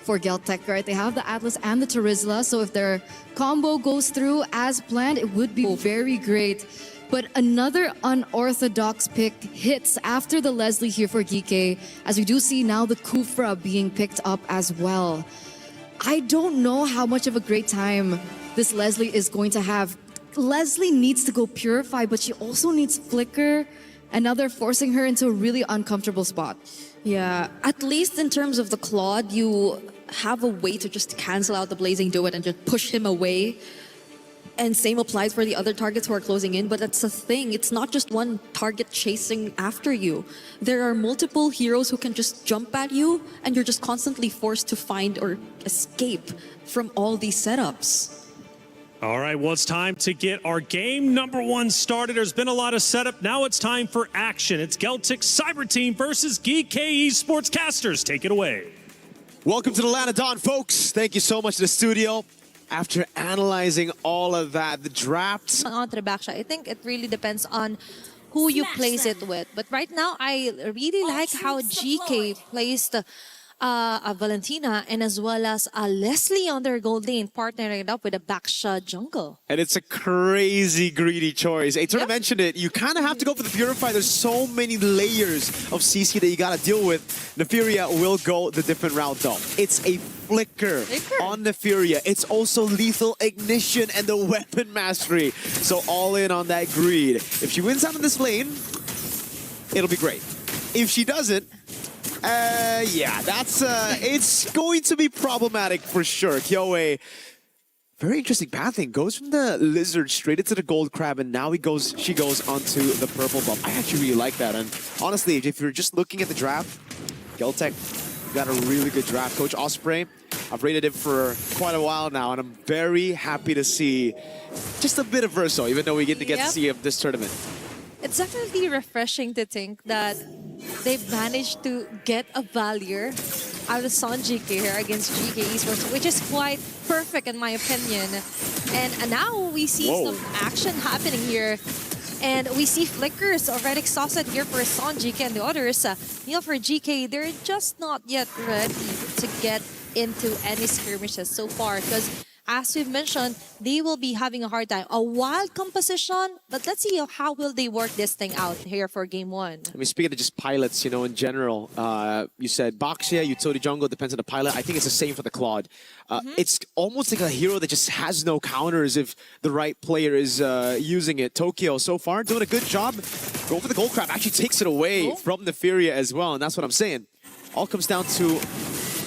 for GELTEK, right? They have the Atlas and the Terizla, so if their combo goes through as planned, it would be very great. But another unorthodox pick hits after the Leslie here for GEEKAY, as we do see now the Kufra being picked up as well. I don't know how much of a great time this Leslie is going to have. Leslie needs to go Purify, but she also needs Flicker, and now they're forcing her into a really uncomfortable spot. Yeah, at least in terms of the Claude, you have a way to just cancel out the Blazing Duet and just push him away. And same applies for the other targets who are closing in, but that's the thing. It's not just one target chasing after you. There are multiple heroes who can just jump at you, and you're just constantly forced to find or escape from all these setups. All right, well, it's time to get our game number 1 started. There's been a lot of setup. Now it's time for action. It's GELTEK Cyber Team versus GEEKAY Esports Casters. Take it away. Welcome to the Land of Dawn, folks. Thank you so much to the studio. After analyzing all of that, the drafts. Onto the backshot, I think it really depends on who you place it with. But right now, I really like how GEEKAY placed a Valentina and as well as a Leslie on their gold lane, partnering it up with a backshot jungle. And it's a crazy greedy choice. Turner mentioned it. You kind of have to go for the Purify. There's so many layers of CC that you got to deal with. Neferia will go the different route, though. It's a Flicker on Neferia. It's also lethal ignition and the weapon mastery. So all in on that greed. If she wins out of this lane, it'll be great. If she doesn't, yeah, that's it's going to be problematic for sure. Kyoe, very interesting pathing. Goes from the lizard straight into the gold crab, and now she goes onto the purple buff. I actually really like that. And honestly, if you're just looking at the draft, GELTEK got a really good draft. Coach Osprey, I've rated him for quite a while now, and I'm very happy to see just a bit of Verso, even though we get to see him this tournament. It's definitely refreshing to think that they've managed to get a Valier out of GEEKAY here against GEEKAY Esports, which is quite perfect in my opinion. And now we see some action happening here. And we see Flickers already exhausted here for GEEKAY and the others. For GEEKAY, they're just not yet ready to get into any skirmishes so far, because as we've mentioned, they will be having a hard time. A wild composition, but let's see how will they work this thing out here for game 1. I mean, speaking of just pilots, in general, you said Baxia, utility jungle, depends on the pilot. I think it's the same for the Claude. It's almost like a hero that just has no counters if the right player is using it. Tokyo, so far, doing a good job. Go for the gold crab, actually takes it away from Neferia as well, and that's what I'm saying. All comes down to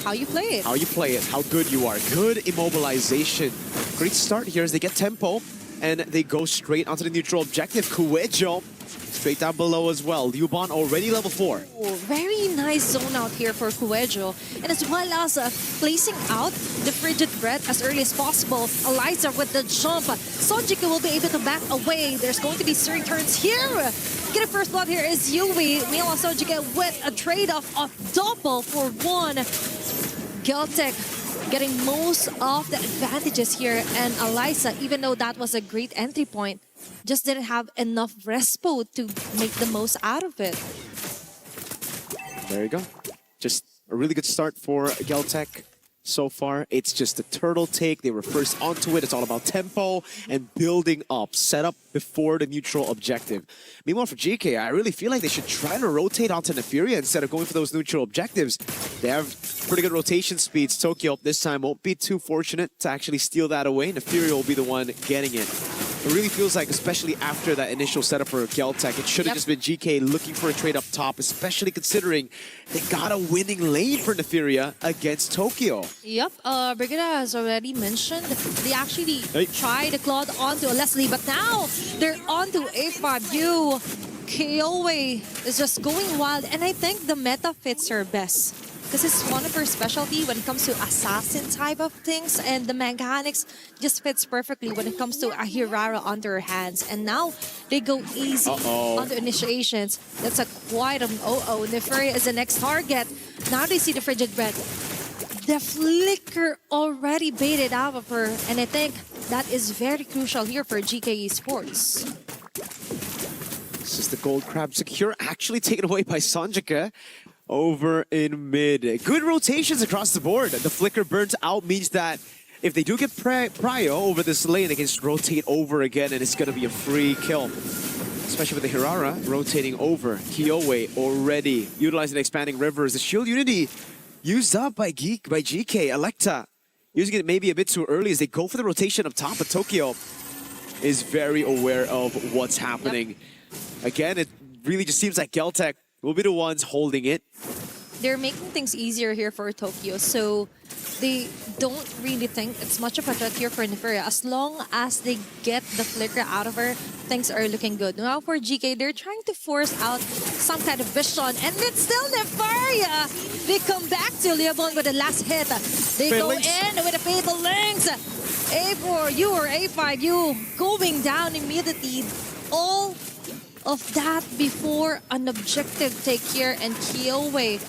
how you play it. How you play it, how good you are. Good immobilization. Great start here as they get tempo and they go straight onto the neutral objective. Kuejo straight down below as well. Liuban already level 4. Oh, very nice zone out here for Kuejo. And as well as placing out the Frigid Breath as early as possible. Eliza with the jump. GEEKAY will be able to back away. There's going to be steering turns here. Get a first blood here is Yui. Meanwhile, GEEKAY with a trade-off of double for 1. GELTEK getting most of the advantages here, and Eliza, even though that was a great entry point, just didn't have enough respo to make the most out of it. There you go. Just a really good start for GELTEK. So far, it's just a turtle take. They were first onto it. It's all about tempo and building up, set up before the neutral objective. Meanwhile, for GEEKAY, I really feel like they should try to rotate onto Neferia instead of going for those neutral objectives. They have pretty good rotation speeds. Tokyo this time won't be too fortunate to actually steal that away. Neferia will be the one getting it. It really feels like, especially after that initial setup for GELTEK, it should have just been GEEKAY looking for a trade up top, especially considering they got a winning lane for Neferia against Tokyo. Yep, Brigida has already mentioned they actually tried the Claude onto a Leslie, but now they're onto A5U. Kyoe is just going wild, and I think the meta fits her best. This is one of her specialty when it comes to assassin type of things, and the mechanics just fits perfectly when it comes to a Hirara under her hands. And now they go easy on the initiations. That's a quite an Neferia is the next target. Now they see the Frigid Breath. The Flicker already baited out of her, and I think that is very crucial here for GEEKAY Esports. This is the gold crab secure, actually taken away by GEEKAY. over in mid. Good rotations across the board. The flicker burnt out means that if they do get prio over this lane, they can just rotate over again, and it's going to be a free kill. Especially with the Hirara rotating over. Kiowe already utilizing expanding rivers. The shield unity used up by GK. Electa using it maybe a bit too early as they go for the rotation up top, but Tokyo is very aware of what's happening. Again, it really just seems like GELTEK will be the ones holding it. They're making things easier here for Tokyo, so they don't really think it's much of a threat here for Neferia. As long as they get the flicker out of her, things are looking good. Now for GK, they're trying to force out some kind of vision, and it's still Neferia. They come back to Leobon with the last hit. They go in with a fatal links. A4U or A5U going down immediately. All of that before an objective take here, and Kiowe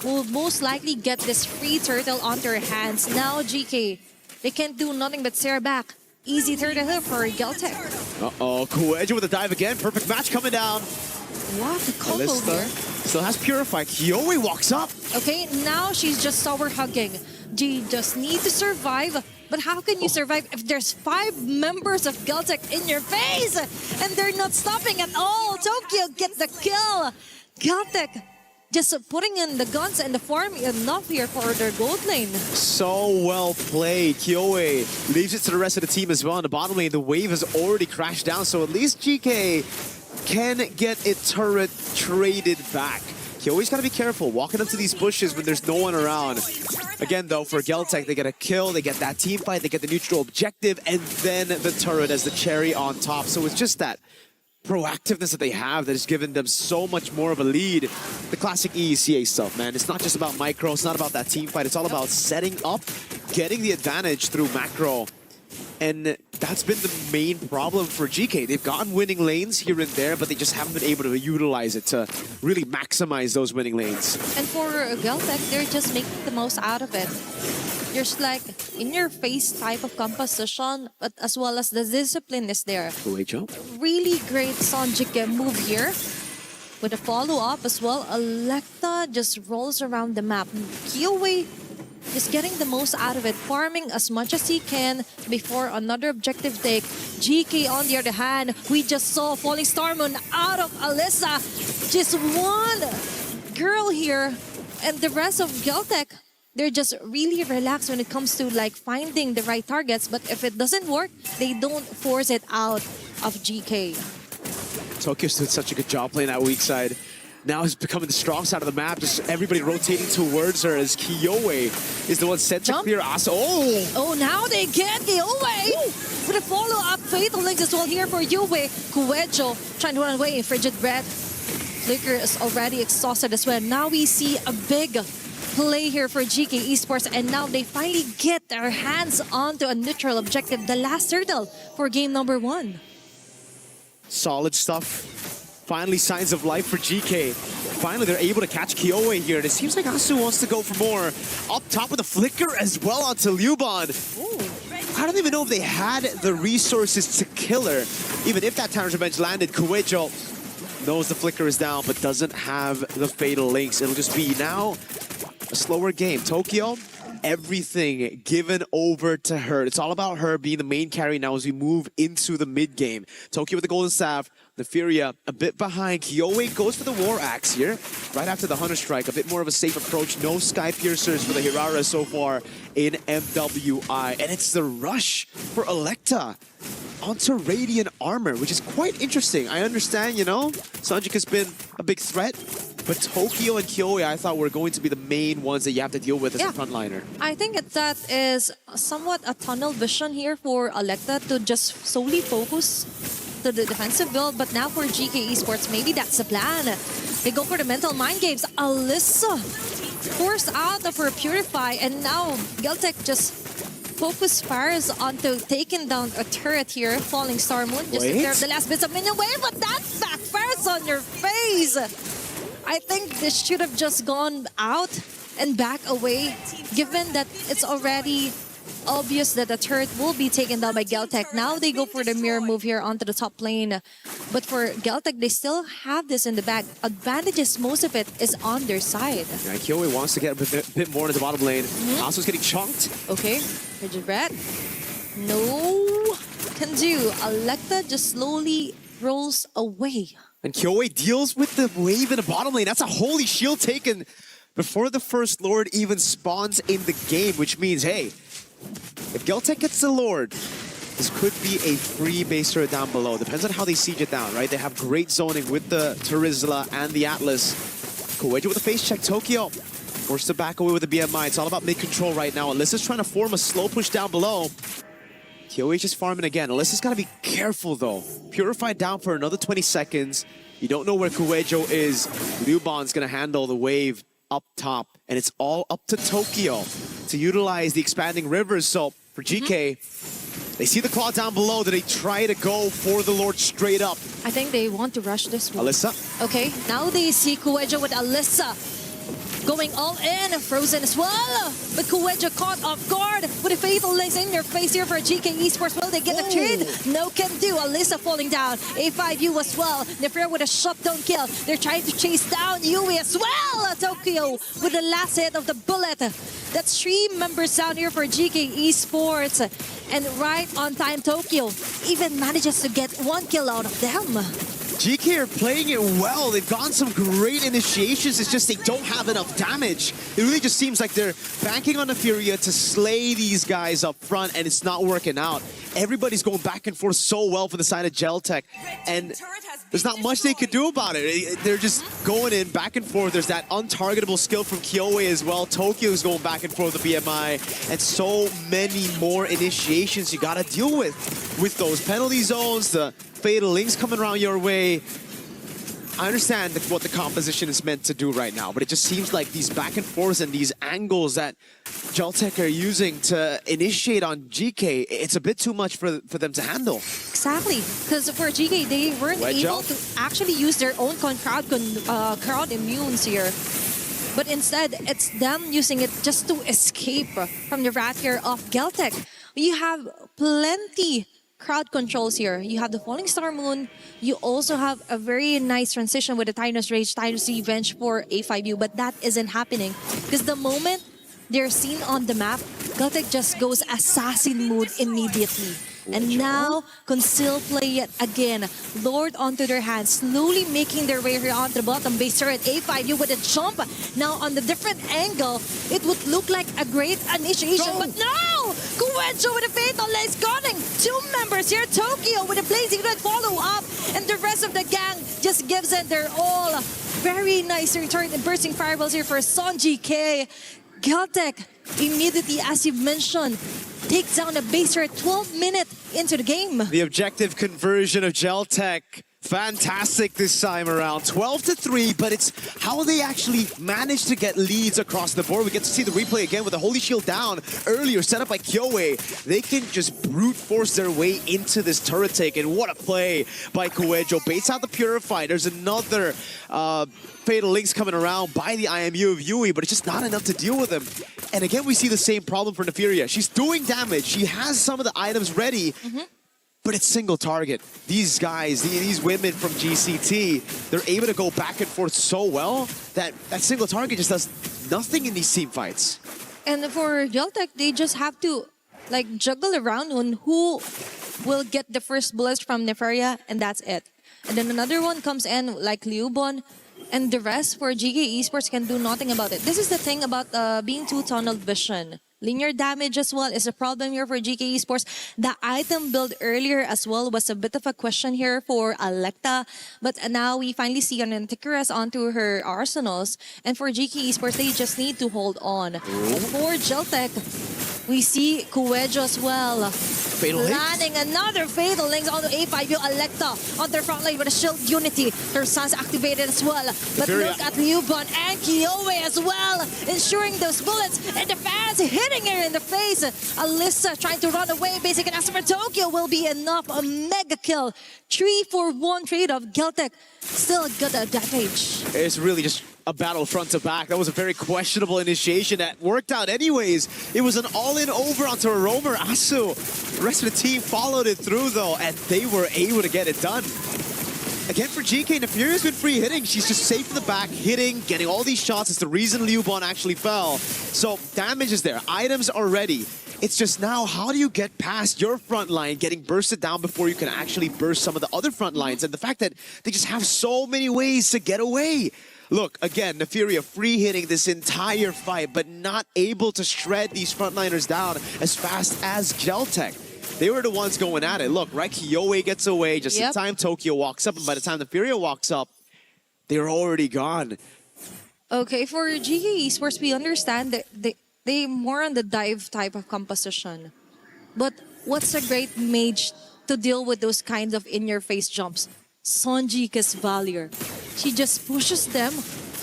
will most likely get this free turtle on their hands. Now GK, they can't do nothing but stare back. Easy turtle here for GELTEK. Uh-oh, Kuejo with a dive again. Perfect match coming down. What a combo here. Still has Purify. Kiowe walks up. Okay, now she's just sour hugging. She just need to survive. But how can you survive if there's 5 members of GELTEK in your face? And they're not stopping at all. Tokyo gets the kill. GELTEK just putting in the guns and the farm enough here for their gold lane. So well played. Kiowe leaves it to the rest of the team as well. In the bottom lane, the wave has already crashed down, so at least GK can get a turret traded back. Kiowe's got to be careful walking up to these bushes when there's no one around. Again, though, for GELTEK, they get a kill, they get that team fight, they get the neutral objective, and then the turret as the cherry on top. So it's just that proactiveness that they have that has given them so much more of a lead. The classic EECA stuff, man. It's not just about micro, it's not about that team fight, it's all about setting up, getting the advantage through macro. And that's been the main problem for GK. They've gotten winning lanes here and there, but they just haven't been able to utilize it to really maximize those winning lanes. And for GELTEK, they're just making the most out of it. There's like in-your-face type of composition, but as well as the discipline is there. Really great Sonjik move here. With a follow-up as well, Electa just rolls around the map. Kiowe is getting the most out of it, farming as much as he can before another objective take. GK on the other hand, we just saw Falling Star Moon out of Alyssa. Just one girl here, and the rest of GELTEK, they're just really relaxed when it comes to like finding the right targets, but if it doesn't work, they don't force it out of GK. Tokyo's did such a good job playing that weak side. Now he's becoming the strong side of the map, just everybody rotating towards her as Kiowe is the one sent to clear Asa. Oh, now they get Kiowe! With a follow-up fatal links as well here for Yue. Kuejo trying to run away, Frigid Breath. Flicker is already exhausted as well. Now we see a big play here for GK Esports, and now they finally get their hands onto a neutral objective, the last turtle for game number 1. Solid stuff. Finally, signs of life for GK. Finally, they're able to catch Kiowe here. And it seems like Asu wants to go for more. Up top with a flicker as well onto Liuban. I don't even know if they had the resources to kill her. Even if that Tyrant's Revenge landed, Kuejo knows the flicker is down, but doesn't have the fatal links. It'll just be now a slower game. Tokyo, everything given over to her. It's all about her being the main carry now as we move into the mid game. Tokyo with the golden staff. The Furia a bit behind. Kiowe goes for the War Axe here. Right after the Hunter Strike, a bit more of a safe approach. No Sky Piercers for the Hirara so far in MWI. And it's the rush for Electa onto Radiant Armor, which is quite interesting. I understand, you know, Sonjik has been a big threat, but Tokyo and Kiowe I thought were going to be the main ones that you have to deal with as a frontliner. I think that is somewhat a tunnel vision here for Electa to just solely focus to the defensive build, but now for GK Esports, maybe that's the plan. They go for the mental mind games. Alyssa forced out of her Purify, and now GELTEK just focus fires onto taking down a turret here. Falling Star Moon just to clear the last bits of minion wave, but that backfires on your face. I think this should have just gone out and back away, given that it's already obvious that the turret will be taken down by GELTEK. Now they go for the mirror move here onto the top lane. But for GELTEK, they still have this in the bag. Advantages, most of it is on their side. Yeah, Kyoe wants to get a bit more into the bottom lane. Asu's getting chunked. Okay, Rigid Red. No can do. Electa just slowly rolls away. And Kyoe deals with the wave in the bottom lane. That's a holy shield taken before the first Lord even spawns in the game, which means, hey, if GELTEK gets the Lord, this could be a free base turret down below. Depends on how they siege it down, right? They have great zoning with the Terizla and the Atlas. Kuwejo with a face check. Tokyo forced to back away with the BMI. It's all about mid-control right now. Alyssa's trying to form a slow push down below. Kyoe just farming again. Alyssa's got to be careful, though. Purified down for another 20 seconds. You don't know where Kuwejo is. Lubon's going to handle the wave up top. And it's all up to Tokyo to utilize the expanding rivers. So for GK, they see the claw down below. Do they try to go for the Lord straight up? I think they want to rush this one. Alyssa. Okay, now they see Kuwejo with Alyssa going all in, frozen as well. But Kuwejo caught off guard with a fatal links in their face here for GK Esports. Will they get the trade? No can do. Alyssa falling down. A5U as well. Nefria with a shutdown kill. They're trying to chase down Yui as well. Tokyo with the last hit of the bullet. That's 3 members down here for GK Esports. And right on time, Tokyo even manages to get 1 kill out of them. GK are playing it well. They've gotten some great initiations. It's just they don't have enough damage. It really just seems like they're banking on the Furia to slay these guys up front, and it's not working out. Everybody's going back and forth so well for the side of GELTEK, and there's not much they could do about it. They're just going in back and forth. There's that untargetable skill from Kyoe as well. Tokyo's going back and forth with the BMI, and so many more initiations you gotta deal with those penalty zones, the fatal links coming around your way. I understand what the composition is meant to do right now, but it just seems like these back and forths and these angles that GELTEK are using to initiate on GK, it's a bit too much for them to handle. Exactly, because for GK, they weren't able to actually use their own crowd immunes here. But instead, it's them using it just to escape from the wrath here of GELTEK. You have plenty crowd controls here. You have the Falling Star Moon. You also have a very nice transition with the Titan's Rage, Titan's Revenge for A5U, but that isn't happening. Because the moment they're seen on the map, GELTEK just goes assassin mode immediately. And now, Conceal play it again. Lord onto their hands, slowly making their way here onto the bottom base turret. A5U with a jump. Now on the different angle, it would look like a great initiation, but no! Kuwejo with a fatal lace gunning. 2 members here. Tokyo with a blazing red follow-up. And the rest of the gang just gives it their all. Very nice return and bursting fireballs here for Son GK. GELTEK immediately, as you've mentioned, takes down a base turret 12 minutes into the game. The objective conversion of GELTEK, fantastic this time around. 12-3, but it's how they actually managed to get leads across the board. We get to see the replay again with the Holy Shield down earlier, set up by Kyoe. They can just brute force their way into this turret take, and what a play by Kuwejo. Baits out the Purify. There's another fatal links coming around by the IMU of Yui, but it's just not enough to deal with him. And again, we see the same problem for Neferia. She's doing damage. She has some of the items ready, but it's single target. These guys, these women from GCT, they're able to go back and forth so well that that single target just does nothing in these team fights. And for GELTEK, they just have to like juggle around on who will get the first bullets from Neferia, and that's it. And then another one comes in like Liubon, and the rest for GK Esports can do nothing about it. This is the thing about being too tunnel vision. Linear damage as well is a problem here for GK Esports. The item build earlier as well was a bit of a question here for Electa. But now we finally see an Antikythera onto her arsenals. And for GK Esports, they just need to hold on. And for GELTEK, we see Kuwejo as well. Landing another fatal links onto A5U. Electa on their front line with a shield unity. Her sun's activated as well. But look at Liubon and Kyoe as well. Ensuring those bullets and the fans hitting her in the face. Alyssa trying to run away. Basic and for Tokyo will be enough. A mega kill. 3-for-1 trade of GELTEK. Still a good advantage. It's really just a battle front to back. That was a very questionable initiation that worked out anyways. It was an all-in over onto a roamer. Asu, the rest of the team followed it through though, and they were able to get it done. Again for GK, Neferia's been free hitting. She's just safe in the back, hitting, getting all these shots. It's the reason Liubon actually fell. So damage is there, items are ready. It's just now, how do you get past your front line, getting bursted down before you can actually burst some of the other front lines? And the fact that they just have so many ways to get away. Look, again, Neferia free hitting this entire fight, but not able to shred these frontliners down as fast as GELTEK. They were the ones going at it. Look, right, Kyoe gets away just in time Tokyo walks up, and by the time Neferia walks up, they're already gone. Okay, for GEKay Esports, we understand that they more on the dive type of composition. But what's a great mage to deal with those kinds of in-your-face jumps? Sonjika's Valier. She just pushes them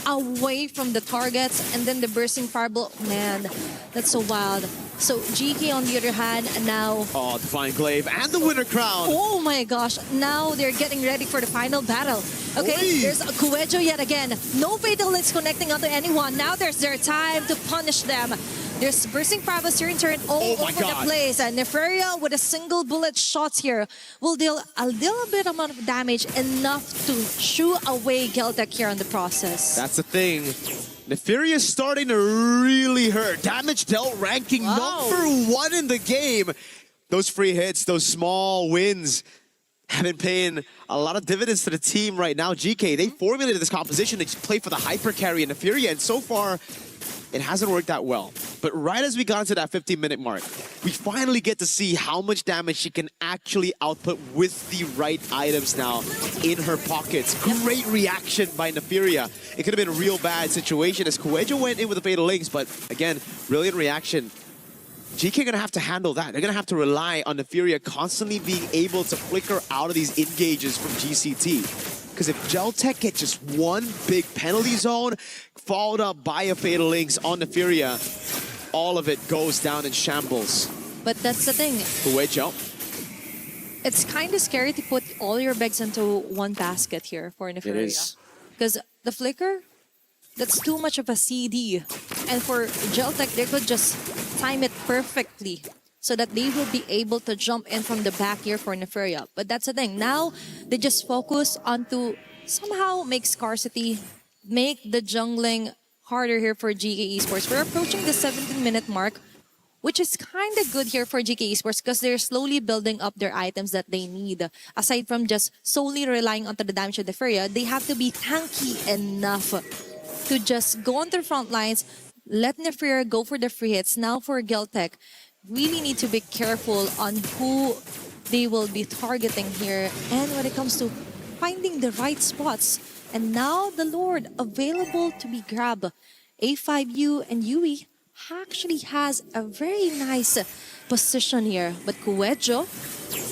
away from the targets, and then the bursting fireball. Man, that's so wild. So GK on the other hand, now... Oh, Divine Glaive and the winner crown. Oh my gosh, now they're getting ready for the final battle. Okay, Oy. there's a Kuejo yet again. No fatal is connecting onto anyone. Now there's their time to punish them. There's bursting fireballs here in turn all over the place. And Neferia with a single bullet shots here will deal a little bit amount of damage, enough to shoo away GELTEK here on the process. That's the thing. Neferia starting to really hurt. Damage dealt ranking #1 in the game. Those free hits, those small wins have been paying a lot of dividends to the team right now. GK, they formulated this composition to play for the hyper carry in Neferia, and so far, it hasn't worked that well. But right as we got into that 15-minute mark, we finally get to see how much damage she can actually output with the right items now in her pockets. Great reaction by Neferia. It could have been a real bad situation as Kuejo went in with the Fatal Links, but again, brilliant reaction. GK are going to have to handle that. They're going to have to rely on Neferia constantly being able to flicker out of these engages from GCT. Because if GELTEK get just one big penalty zone, followed up by a Fatal Links on Neferia, all of it goes down in shambles. But that's the thing. Kuejo. It's kind of scary to put all your bags into one basket here for Neferia. It is. Because the flicker, that's too much of a CD. And for GELTEK, they could just time it perfectly so that they will be able to jump in from the back here for Neferia. But that's the thing. Now, they just focus on to somehow make scarcity, make the jungling harder here for GK Esports. We're approaching the 17-minute mark, which is kind of good here for GK Esports because they're slowly building up their items that they need. Aside from just solely relying on the damage of Neferia, they have to be tanky enough to just go on their front lines, let Neferia go for the free hits. Now for GELTEK, really need to be careful on who they will be targeting here. And when it comes to finding the right spots. And now the Lord available to be grabbed. A5U and Yui actually has a very nice position here. But Kuejo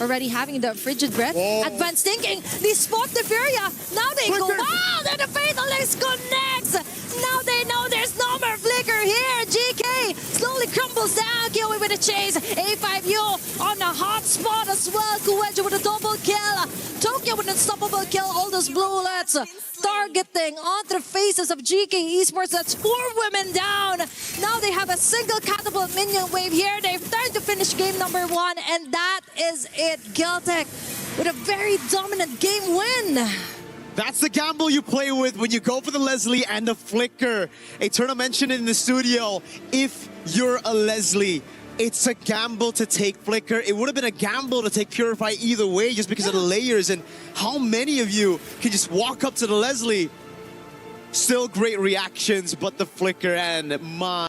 already having the frigid breath. Advanced thinking. They spot Neferia. Now they go, wow, then the Fatal Links connects. Now they know there's no more flicker here. GK slowly crumbles down. Kyoe with a chase. A5U on a hot spot as well. Kuejo with a double kill. Tokyo with an unstoppable kill. All those bullets targeting onto the faces of GK Esports. That's 4 women down. Now they have a single catapult minion wave here. They've tried to finish game #1, and that is it. GELTEK with a very dominant game win. That's the gamble you play with when you go for the Leslie and the flicker. Eternal mentioned it in the studio. If you're a Leslie, it's a gamble to take flicker. It would have been a gamble to take Purify either way just because of the layers and how many of you can just walk up to the Leslie. Still great reactions, but the flicker and my